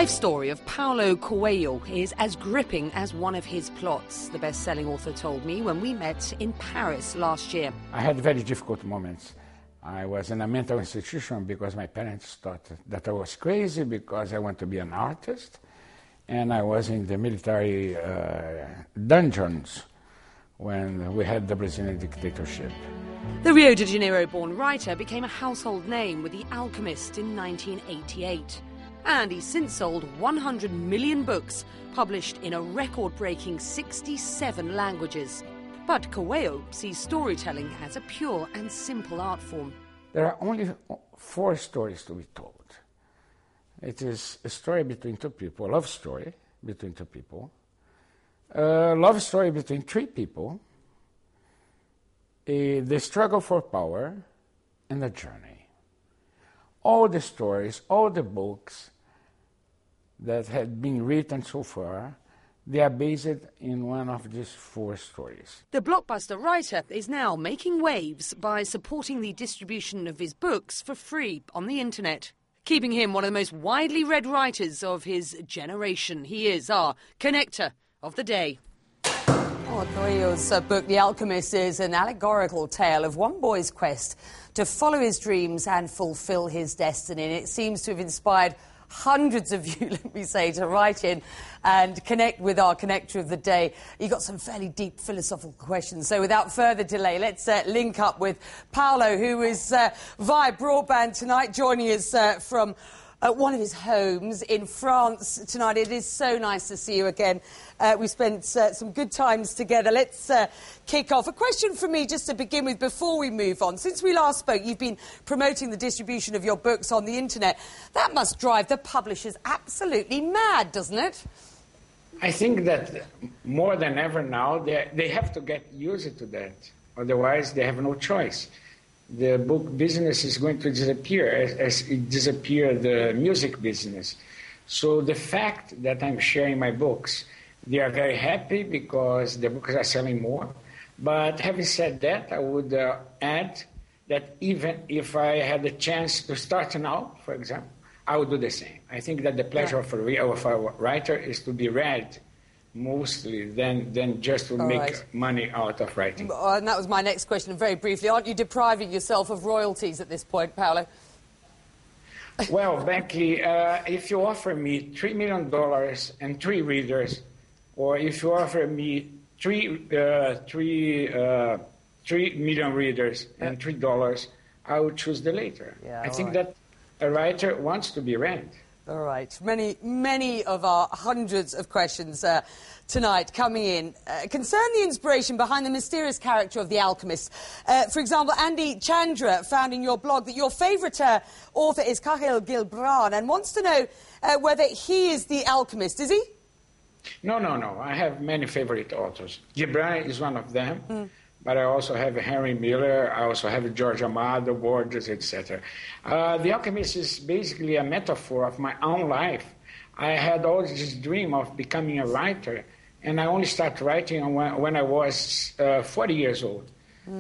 life story of Paulo Coelho is as gripping as one of his plots, the best-selling author told me when we met in Paris last year. I had very difficult moments. I was in a mental institution because my parents thought that I was crazy because I want to be an artist. And I was in the military dungeons when we had the Brazilian dictatorship. The Rio de Janeiro-born writer became a household name with The Alchemist in 1988. And he's since sold 100 million books, published in a record-breaking 67 languages. But Coelho sees storytelling as a pure and simple art form. There are only 4 stories to be told. It is a story between 2 people, a love story between 2 people, a love story between 3 people, the struggle for power, and a journey. All the stories, all the books that had been written so far, they are based in one of these 4 stories. The blockbuster writer is now making waves by supporting the distribution of his books for free on the internet, keeping him one of the most widely read writers of his generation. He is our connector of the day. Paulo Coelho's book, The Alchemist, is an allegorical tale of one boy's quest to follow his dreams and fulfill his destiny. And it seems to have inspired hundreds of you, let me say, to write in and connect with our connector of the day. You got some fairly deep philosophical questions. So without further delay, let's link up with Paulo, who is via broadband tonight, joining us from one of his homes in France tonight. It is so nice to see you again. We spent some good times together. Let's kick off. A question from me just to begin with before we move on. Since we last spoke, you've been promoting the distribution of your books on the internet. That must drive the publishers absolutely mad, doesn't it? I think that more than ever now, they have to get used to that. Otherwise, they have no choice. The book business is going to disappear as it disappeared the music business. So the fact that I'm sharing my books, they are very happy because the books are selling more. But having said that, I would add that even if I had the chance to start now, for example, I would do the same. I think that the pleasure of a writer is to be read mostly than just to make money out of writing. And that was my next question, very briefly. Aren't you depriving yourself of royalties at this point, Paulo? Well, Becky, if you offer me $3 million and 3 readers, or if you offer me 3 million readers and $3, I would choose the later. Yeah, I think that a writer wants to be read. All right. Many of our hundreds of questions tonight coming in concern the inspiration behind the mysterious character of The Alchemist. For example, Andy Chandra found in your blog that your favourite author is Khalil Gibran and wants to know whether he is The Alchemist. Is he? No. I have many favourite authors. Gibran is one of them. But I also have Henry Miller, I also have George Amado, Borges, etc. The Alchemist is basically a metaphor of my own life. I had always this dream of becoming a writer, and I only started writing when I was 40 years old.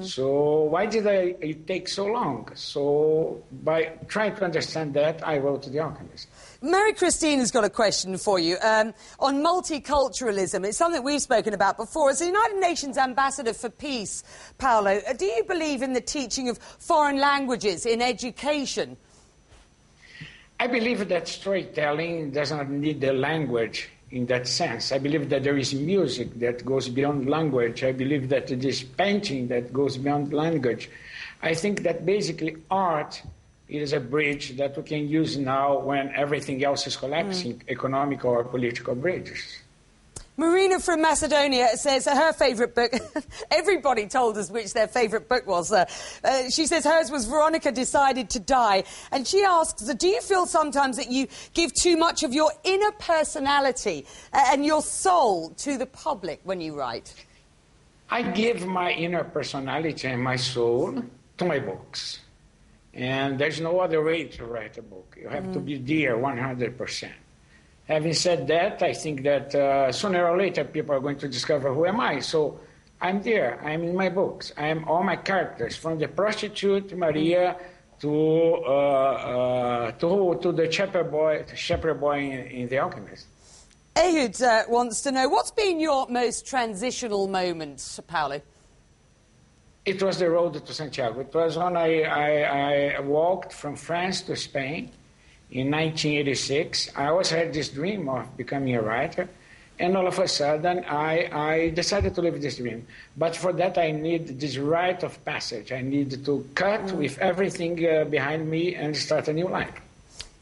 So why did it take so long? So by trying to understand that, I wrote The Alchemist. Mary Christine has got a question for you on multiculturalism. It's something we've spoken about before. As the United Nations Ambassador for Peace, Paulo, do you believe in the teaching of foreign languages in education? I believe that storytelling does not need the language in that sense. I believe that there is music that goes beyond language. I believe that there is painting that goes beyond language. I think that basically art is a bridge that we can use now when everything else is collapsing, economic or political bridges. Marina from Macedonia says her favourite book, everybody told us which their favourite book was. She says hers was Veronica Decided to Die. And she asks, do you feel sometimes that you give too much of your inner personality and your soul to the public when you write? I give my inner personality and my soul to my books. And there's no other way to write a book. You have to be there 100%. Having said that, I think that sooner or later people are going to discover who am I. So I'm there. I'm in my books. I'm all my characters, from the prostitute Maria to the shepherd boy in The Alchemist. Ehud wants to know, what's been your most transitional moment, Paulo? It was the road to Santiago. It was when I walked from France to Spain in 1986. I always had this dream of becoming a writer, and all of a sudden I decided to live this dream. But for that I need this rite of passage. I need to cut with everything behind me and start a new life.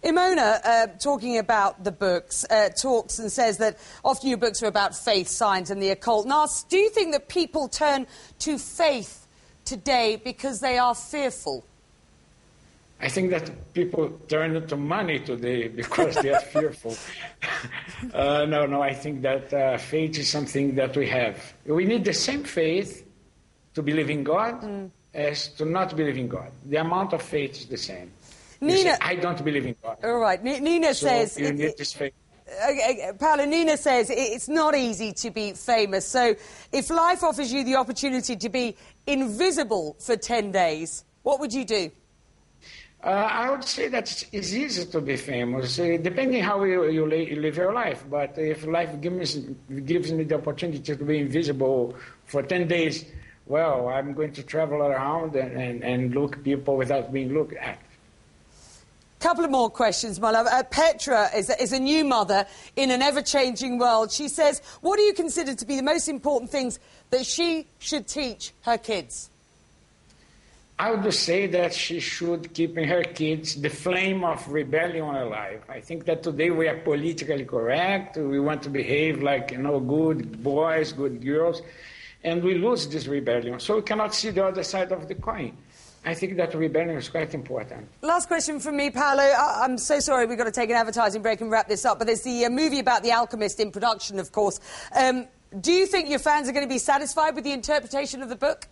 Imona, talking about the books, talks and says that often your books are about faith, science and the occult. And asks, do you think that people turn to faith today because they are fearful? I think that people turn to money today because they are fearful. No, I think that faith is something that we have. We need the same faith to believe in God as to not believe in God. The amount of faith is the same. Nina, I don't believe in God. All right, Nina says... You need this faith. Paulo, Nina says it's not easy to be famous. So if life offers you the opportunity to be invisible for 10 days, what would you do? I would say that it's easy to be famous, depending how you live your life. But if life gives me the opportunity to be invisible for 10 days, well, I'm going to travel around and look people without being looked at. Couple of more questions, my love. Petra is a new mother in an ever-changing world. She says, what do you consider to be the most important things that she should teach her kids? I would say that she should keep in her kids the flame of rebellion alive. I think that today we are politically correct. We want to behave like, good boys, good girls, and we lose this rebellion. So we cannot see the other side of the coin. I think that rebellion is quite important. Last question from me, Paulo. I'm so sorry we've got to take an advertising break and wrap this up, but there's the movie about The Alchemist in production, of course. Do you think your fans are going to be satisfied with the interpretation of the book?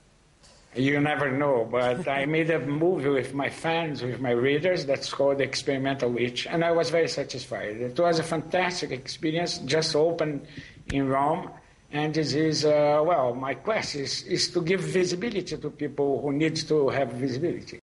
You never know, but I made a movie with my fans, with my readers, that's called The Experimental Witch, and I was very satisfied. It was a fantastic experience, just opened in Rome. And this is, my quest is to give visibility to people who need to have visibility.